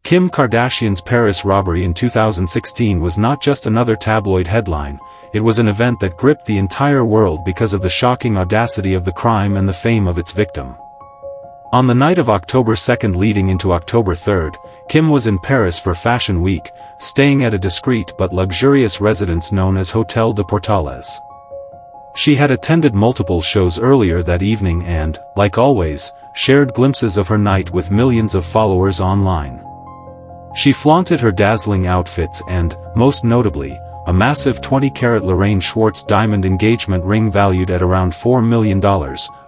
Kim Kardashian's Paris robbery in 2016 was not just another tabloid headline, it was an event that gripped the entire world because of the shocking audacity of the crime and the fame of its victim. On the night of October 2nd leading into October 3rd, Kim was in Paris for Fashion Week, staying at a discreet but luxurious residence known as Hôtel de Portales. She had attended multiple shows earlier that evening and, like always, shared glimpses of her night with millions of followers online. She flaunted her dazzling outfits and, most notably, a massive 20-carat Lorraine Schwartz diamond engagement ring valued at around $4 million,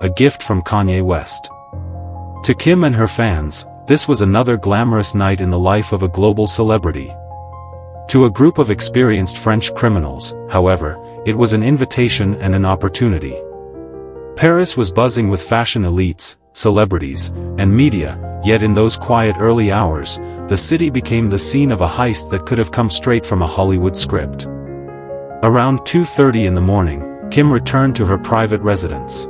a gift from Kanye West. To Kim and her fans, this was another glamorous night in the life of a global celebrity. To a group of experienced French criminals, however, it was an invitation and an opportunity. Paris was buzzing with fashion elites, celebrities, and media, yet in those quiet early hours, the city became the scene of a heist that could have come straight from a Hollywood script. Around 2:30 in the morning, Kim returned to her private residence.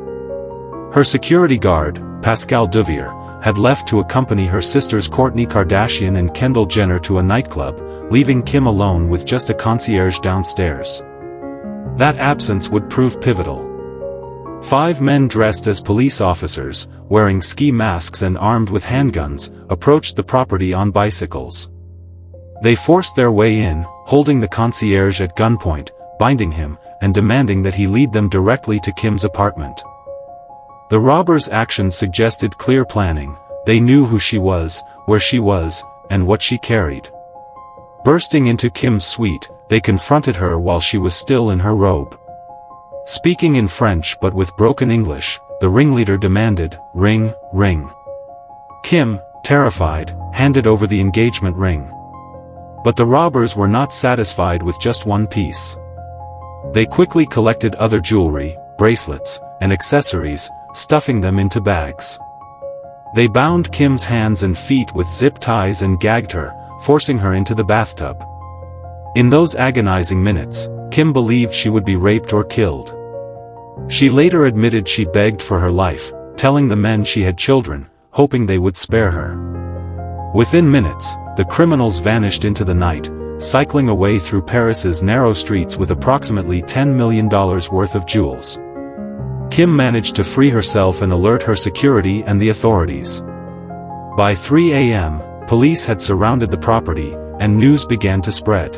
Her security guard, Pascal Duvier, had left to accompany her sisters Kourtney Kardashian and Kendall Jenner to a nightclub, leaving Kim alone with just a concierge downstairs. That absence would prove pivotal. 5 men dressed as police officers, wearing ski masks and armed with handguns, approached the property on bicycles. They forced their way in, holding the concierge at gunpoint, binding him, and demanding that he lead them directly to Kim's apartment. The robbers' actions suggested clear planning. They knew who she was, where she was, and what she carried. Bursting into Kim's suite, they confronted her while she was still in her robe. Speaking in French but with broken English, the ringleader demanded, "Ring, ring." Kim, terrified, handed over the engagement ring. But the robbers were not satisfied with just one piece. They quickly collected other jewelry, bracelets, and accessories, stuffing them into bags. They bound Kim's hands and feet with zip ties and gagged her, forcing her into the bathtub. In those agonizing minutes, Kim believed she would be raped or killed. She later admitted she begged for her life, telling the men she had children, hoping they would spare her. Within minutes, the criminals vanished into the night, cycling away through Paris's narrow streets with approximately $10 million worth of jewels. Kim managed to free herself and alert her security and the authorities. By 3 a.m., police had surrounded the property, and news began to spread.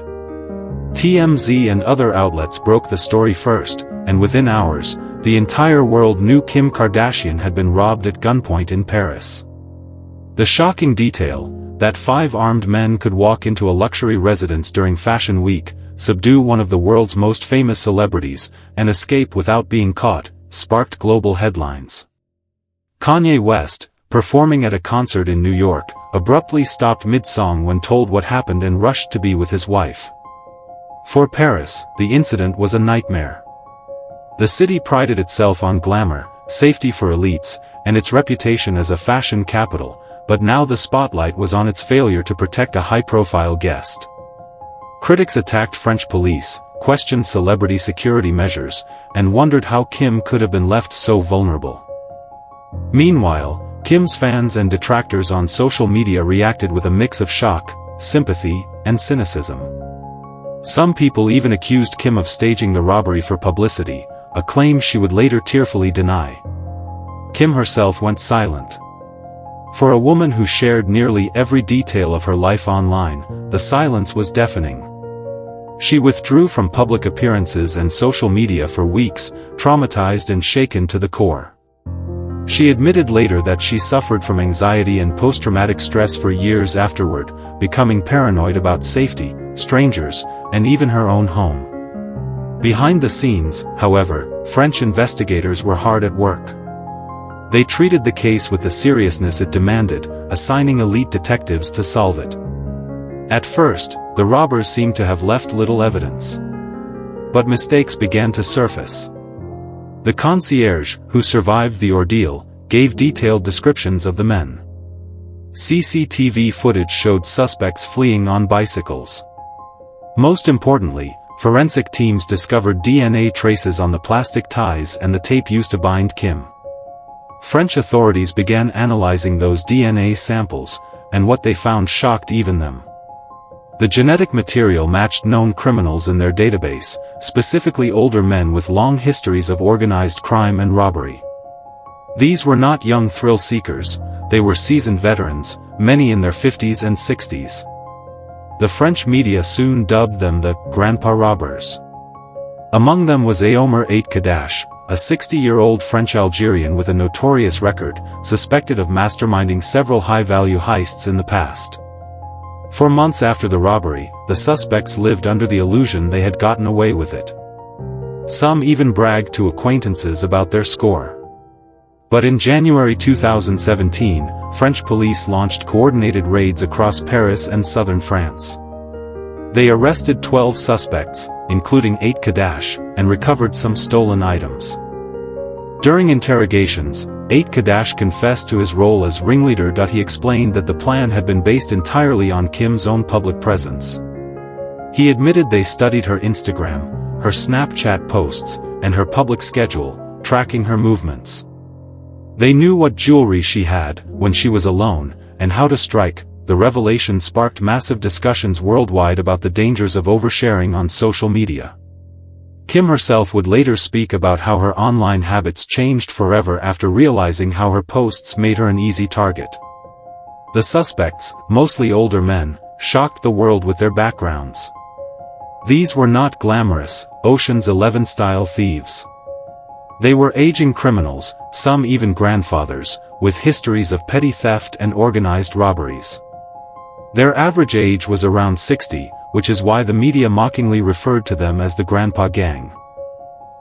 TMZ and other outlets broke the story first, and within hours, the entire world knew Kim Kardashian had been robbed at gunpoint in Paris. The shocking detail, that 5 armed men could walk into a luxury residence during Fashion Week, subdue one of the world's most famous celebrities, and escape without being caught, sparked global headlines. Kanye West, performing at a concert in New York, abruptly stopped mid-song when told what happened and rushed to be with his wife. For Paris, the incident was a nightmare. The city prided itself on glamour, safety for elites, and its reputation as a fashion capital, but now the spotlight was on its failure to protect a high-profile guest. Critics attacked French police, questioned celebrity security measures, and wondered how Kim could have been left so vulnerable. Meanwhile, Kim's fans and detractors on social media reacted with a mix of shock, sympathy, and cynicism. Some people even accused Kim of staging the robbery for publicity, a claim she would later tearfully deny. Kim herself went silent. For a woman who shared nearly every detail of her life online, the silence was deafening. She withdrew from public appearances and social media for weeks, traumatized and shaken to the core. She admitted later that she suffered from anxiety and post-traumatic stress for years afterward, becoming paranoid about safety, strangers, and even her own home. Behind the scenes, however, French investigators were hard at work. They treated the case with the seriousness it demanded, assigning elite detectives to solve it. At first, the robbers seemed to have left little evidence. But mistakes began to surface. The concierge, who survived the ordeal, gave detailed descriptions of the men. CCTV footage showed suspects fleeing on bicycles. Most importantly, forensic teams discovered DNA traces on the plastic ties and the tape used to bind Kim. French authorities began analyzing those DNA samples, and what they found shocked even them. The genetic material matched known criminals in their database, specifically older men with long histories of organized crime and robbery. These were not young thrill-seekers, they were seasoned veterans, many in their 50s and 60s. The French media soon dubbed them the Grandpa Robbers. Among them was Aomer Kadash, a 60-year-old French Algerian with a notorious record, suspected of masterminding several high-value heists in the past. For months after the robbery, the suspects lived under the illusion they had gotten away with it. Some even bragged to acquaintances about their score. But in January 2017, French police launched coordinated raids across Paris and southern France. They arrested 12 suspects, including 8 Kadash, and recovered some stolen items. During interrogations, 8 Kadash confessed to his role as ringleader. He explained that the plan had been based entirely on Kim's own public presence. He admitted they studied her Instagram, her Snapchat posts, and her public schedule, tracking her movements. They knew what jewelry she had, when she was alone, and how to strike. The revelation sparked massive discussions worldwide about the dangers of oversharing on social media. Kim herself would later speak about how her online habits changed forever after realizing how her posts made her an easy target. The suspects, mostly older men, shocked the world with their backgrounds. These were not glamorous, Ocean's 11-style thieves. They were aging criminals, some even grandfathers, with histories of petty theft and organized robberies. Their average age was around 60, which is why the media mockingly referred to them as the Grandpa Gang.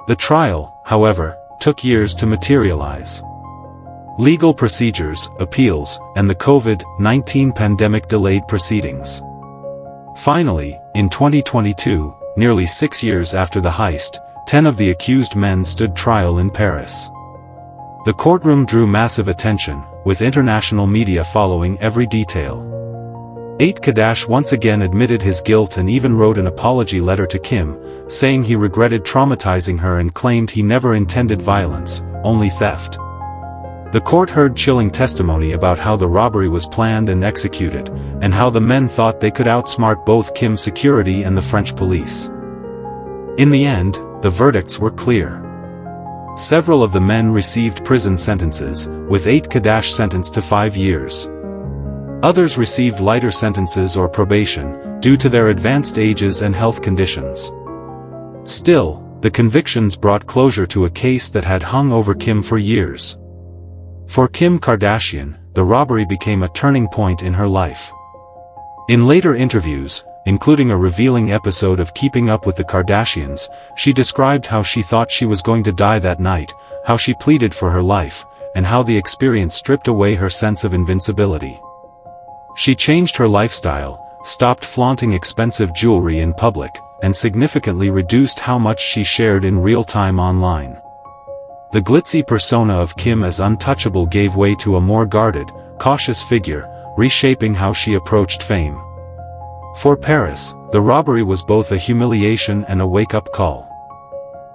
The trial, however, took years to materialize. Legal procedures, appeals, and the COVID-19 pandemic delayed proceedings. Finally, in 2022, nearly 6 years after the heist, 10 of the accused men stood trial in Paris. The courtroom drew massive attention, with international media following every detail. 8 Kadash once again admitted his guilt and even wrote an apology letter to Kim, saying he regretted traumatizing her and claimed he never intended violence, only theft. The court heard chilling testimony about how the robbery was planned and executed, and how the men thought they could outsmart both Kim's security and the French police. In the end, the verdicts were clear. Several of the men received prison sentences, with 8 Kadash sentenced to 5 years. Others received lighter sentences or probation, due to their advanced ages and health conditions. Still, the convictions brought closure to a case that had hung over Kim for years. For Kim Kardashian, the robbery became a turning point in her life. In later interviews, including a revealing episode of Keeping Up with the Kardashians, she described how she thought she was going to die that night, how she pleaded for her life, and how the experience stripped away her sense of invincibility. She changed her lifestyle, stopped flaunting expensive jewelry in public, and significantly reduced how much she shared in real time online. The glitzy persona of Kim as untouchable gave way to a more guarded, cautious figure, reshaping how she approached fame. For Paris, the robbery was both a humiliation and a wake-up call.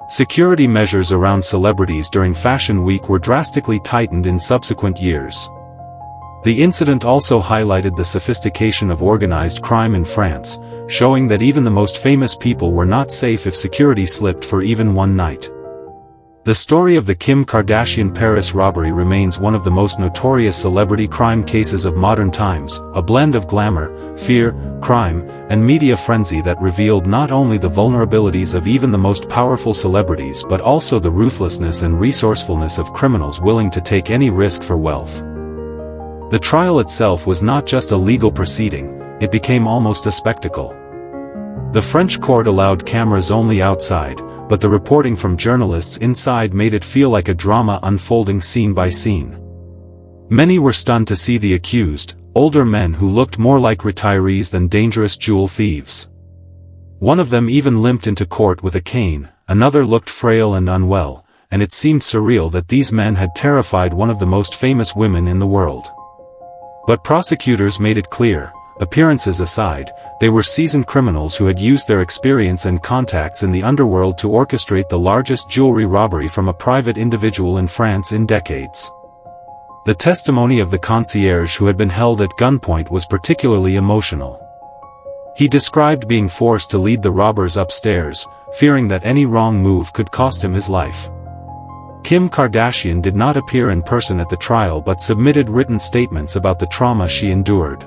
Security measures around celebrities during Fashion Week were drastically tightened in subsequent years. The incident also highlighted the sophistication of organized crime in France, showing that even the most famous people were not safe if security slipped for even one night. The story of the Kim Kardashian Paris robbery remains one of the most notorious celebrity crime cases of modern times, a blend of glamour, fear, crime, and media frenzy that revealed not only the vulnerabilities of even the most powerful celebrities but also the ruthlessness and resourcefulness of criminals willing to take any risk for wealth. The trial itself was not just a legal proceeding, it became almost a spectacle. The French court allowed cameras only outside, but the reporting from journalists inside made it feel like a drama unfolding scene by scene. Many were stunned to see the accused, older men who looked more like retirees than dangerous jewel thieves. One of them even limped into court with a cane, another looked frail and unwell, and it seemed surreal that these men had terrified one of the most famous women in the world. But prosecutors made it clear, appearances aside, they were seasoned criminals who had used their experience and contacts in the underworld to orchestrate the largest jewelry robbery from a private individual in France in decades. The testimony of the concierge who had been held at gunpoint was particularly emotional. He described being forced to lead the robbers upstairs, fearing that any wrong move could cost him his life. Kim Kardashian did not appear in person at the trial but submitted written statements about the trauma she endured.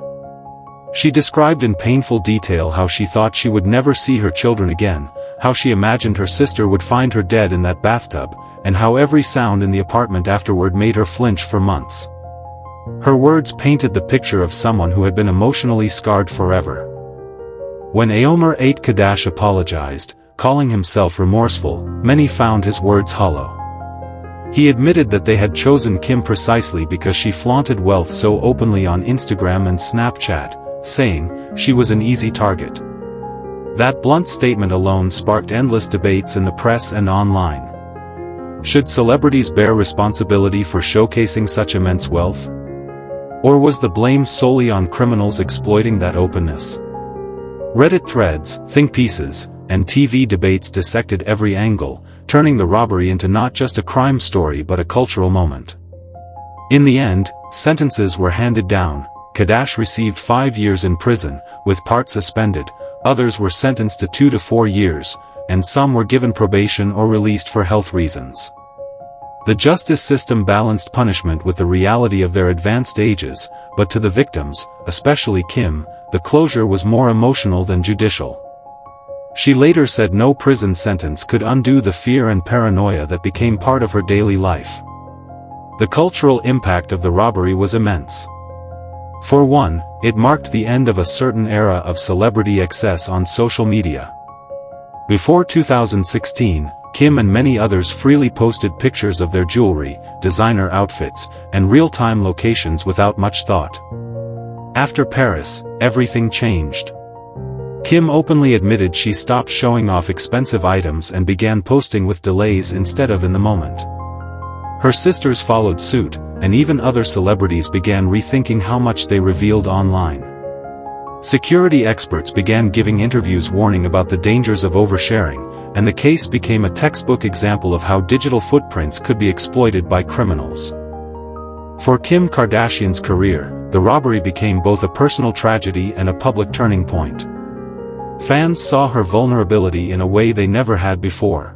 She described in painful detail how she thought she would never see her children again, how she imagined her sister would find her dead in that bathtub, and how every sound in the apartment afterward made her flinch for months. Her words painted the picture of someone who had been emotionally scarred forever. When Aomer Kardashian apologized, calling himself remorseful, many found his words hollow. He admitted that they had chosen Kim precisely because she flaunted wealth so openly on Instagram and Snapchat, saying she was an easy target. That blunt statement alone sparked endless debates in the press and online. Should celebrities bear responsibility for showcasing such immense wealth? Or was the blame solely on criminals exploiting that openness? Reddit threads, think pieces, and TV debates dissected every angle, turning the robbery into not just a crime story but a cultural moment. In the end, sentences were handed down. Kardashian received 5 years in prison, with part suspended, others were sentenced to 2 to 4 years, and some were given probation or released for health reasons. The justice system balanced punishment with the reality of their advanced ages, but to the victims, especially Kim, the closure was more emotional than judicial. She later said no prison sentence could undo the fear and paranoia that became part of her daily life. The cultural impact of the robbery was immense. For one, it marked the end of a certain era of celebrity excess on social media. Before 2016, Kim and many others freely posted pictures of their jewelry, designer outfits, and real-time locations without much thought. After Paris, everything changed. Kim openly admitted she stopped showing off expensive items and began posting with delays instead of in the moment. Her sisters followed suit, and even other celebrities began rethinking how much they revealed online. Security experts began giving interviews warning about the dangers of oversharing, and the case became a textbook example of how digital footprints could be exploited by criminals. For Kim Kardashian's career, the robbery became both a personal tragedy and a public turning point. Fans saw her vulnerability in a way they never had before.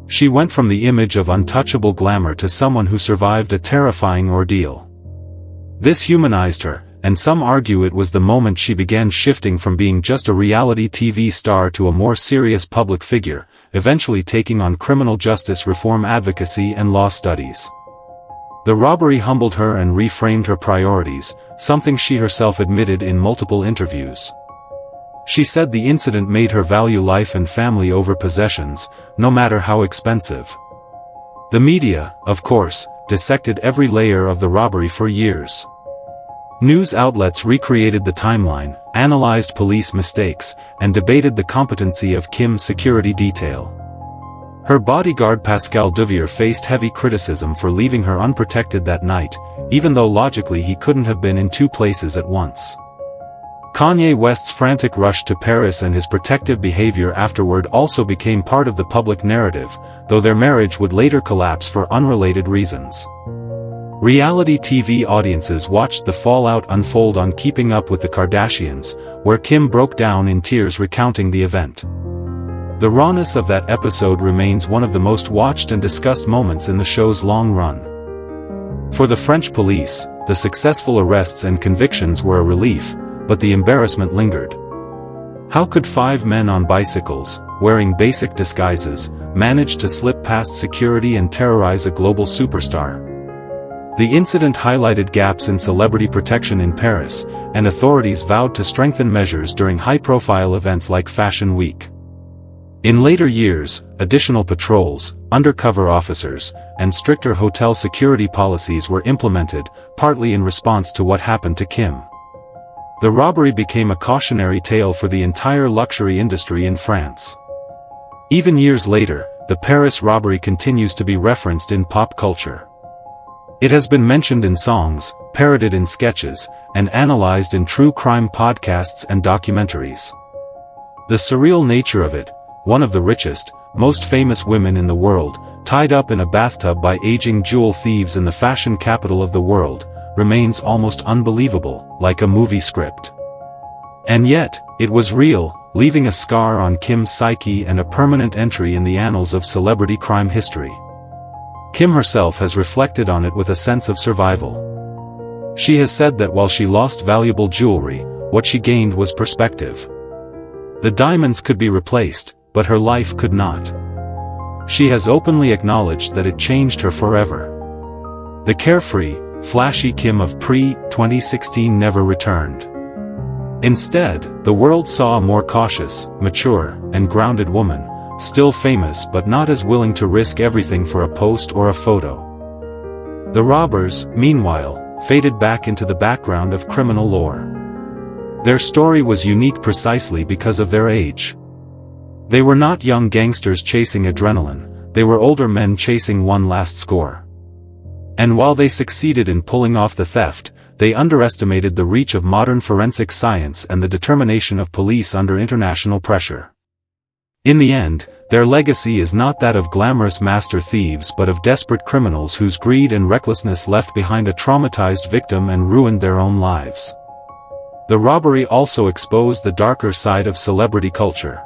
She went from the image of untouchable glamour to someone who survived a terrifying ordeal. This humanized her, and some argue it was the moment she began shifting from being just a reality TV star to a more serious public figure, eventually taking on criminal justice reform advocacy and law studies. The robbery humbled her and reframed her priorities, something she herself admitted in multiple interviews. She said the incident made her value life and family over possessions, no matter how expensive. The media, of course, dissected every layer of the robbery for years. News outlets recreated the timeline, analyzed police mistakes, and debated the competency of Kim's security detail. Her bodyguard Pascal Duvier faced heavy criticism for leaving her unprotected that night, even though logically he couldn't have been in 2 places at once. Kanye West's frantic rush to Paris and his protective behavior afterward also became part of the public narrative, though their marriage would later collapse for unrelated reasons. Reality TV audiences watched the fallout unfold on Keeping Up with the Kardashians, where Kim broke down in tears recounting the event. The rawness of that episode remains one of the most watched and discussed moments in the show's long run. For the French police, the successful arrests and convictions were a relief, but the embarrassment lingered. How could 5 men on bicycles, wearing basic disguises, manage to slip past security and terrorize a global superstar? The incident highlighted gaps in celebrity protection in Paris, and authorities vowed to strengthen measures during high-profile events like Fashion Week. In later years, additional patrols, undercover officers, and stricter hotel security policies were implemented, partly in response to what happened to Kim. The robbery became a cautionary tale for the entire luxury industry in France. Even years later, the Paris robbery continues to be referenced in pop culture. It has been mentioned in songs, parodied in sketches, and analyzed in true crime podcasts and documentaries. The surreal nature of it, one of the richest, most famous women in the world, tied up in a bathtub by aging jewel thieves in the fashion capital of the world, remains almost unbelievable, like a movie script. And yet, it was real, leaving a scar on Kim's psyche and a permanent entry in the annals of celebrity crime history. Kim herself has reflected on it with a sense of survival. She has said that while she lost valuable jewelry, what she gained was perspective. The diamonds could be replaced, but her life could not. She has openly acknowledged that it changed her forever. The carefree, flashy Kim of pre-2016 never returned. Instead, the world saw a more cautious, mature, and grounded woman, still famous but not as willing to risk everything for a post or a photo. The robbers, meanwhile, faded back into the background of criminal lore. Their story was unique precisely because of their age. They were not young gangsters chasing adrenaline, they were older men chasing one last score. And while they succeeded in pulling off the theft, they underestimated the reach of modern forensic science and the determination of police under international pressure. In the end, their legacy is not that of glamorous master thieves but of desperate criminals whose greed and recklessness left behind a traumatized victim and ruined their own lives. The robbery also exposed the darker side of celebrity culture.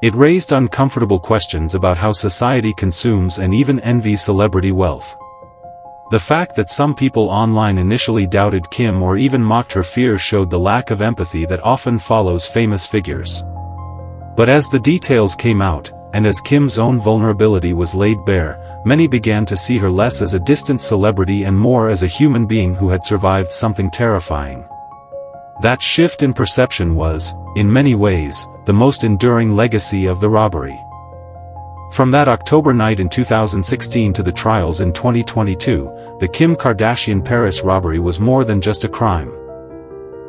It raised uncomfortable questions about how society consumes and even envies celebrity wealth. The fact that some people online initially doubted Kim or even mocked her fears showed the lack of empathy that often follows famous figures. But as the details came out, and as Kim's own vulnerability was laid bare, many began to see her less as a distant celebrity and more as a human being who had survived something terrifying. That shift in perception was, in many ways, the most enduring legacy of the robbery. From that October night in 2016 to the trials in 2022, the Kim Kardashian Paris robbery was more than just a crime.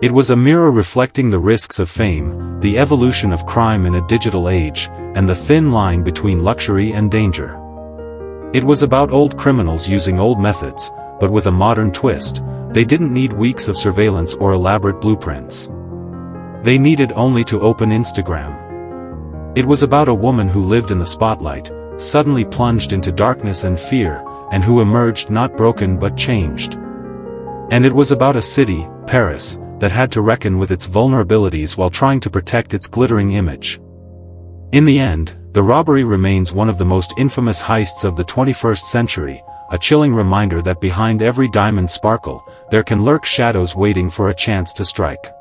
It was a mirror reflecting the risks of fame, the evolution of crime in a digital age, and the thin line between luxury and danger. It was about old criminals using old methods, but with a modern twist. They didn't need weeks of surveillance or elaborate blueprints. They needed only to open Instagram. It was about a woman who lived in the spotlight, suddenly plunged into darkness and fear, and who emerged not broken but changed. And it was about a city, Paris, that had to reckon with its vulnerabilities while trying to protect its glittering image. In the end, the robbery remains one of the most infamous heists of the 21st century, a chilling reminder that behind every diamond sparkle, there can lurk shadows waiting for a chance to strike.